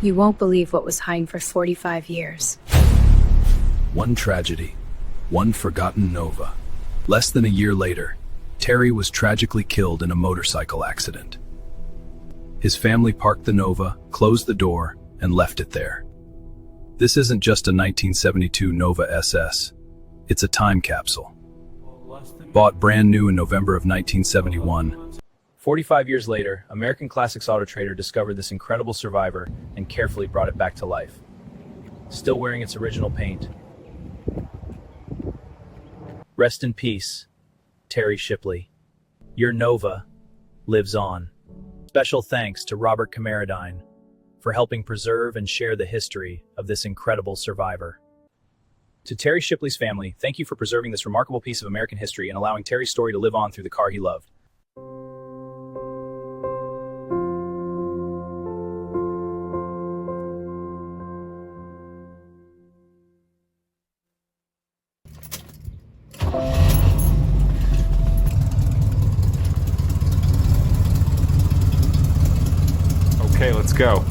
You won't believe what was hiding for 45 years. One tragedy, one forgotten Nova. Less than a year later, Terry was tragically killed in a motorcycle accident. His family parked the Nova, closed the door, and left it there. This isn't just a 1972 Nova SS. It's a time capsule. Bought brand new in November of 1971. 45 years later, American Classics Autotrader discovered this incredible survivor and carefully brought it back to life. Still wearing its original paint. Rest in peace, Terry Shipley. Your Nova lives on. Special thanks to Robert Camaradine for helping preserve and share the history of this incredible survivor. To Terry Shipley's family, thank you for preserving this remarkable piece of American history and allowing Terry's story to live on through the car he loved. Okay, let's go.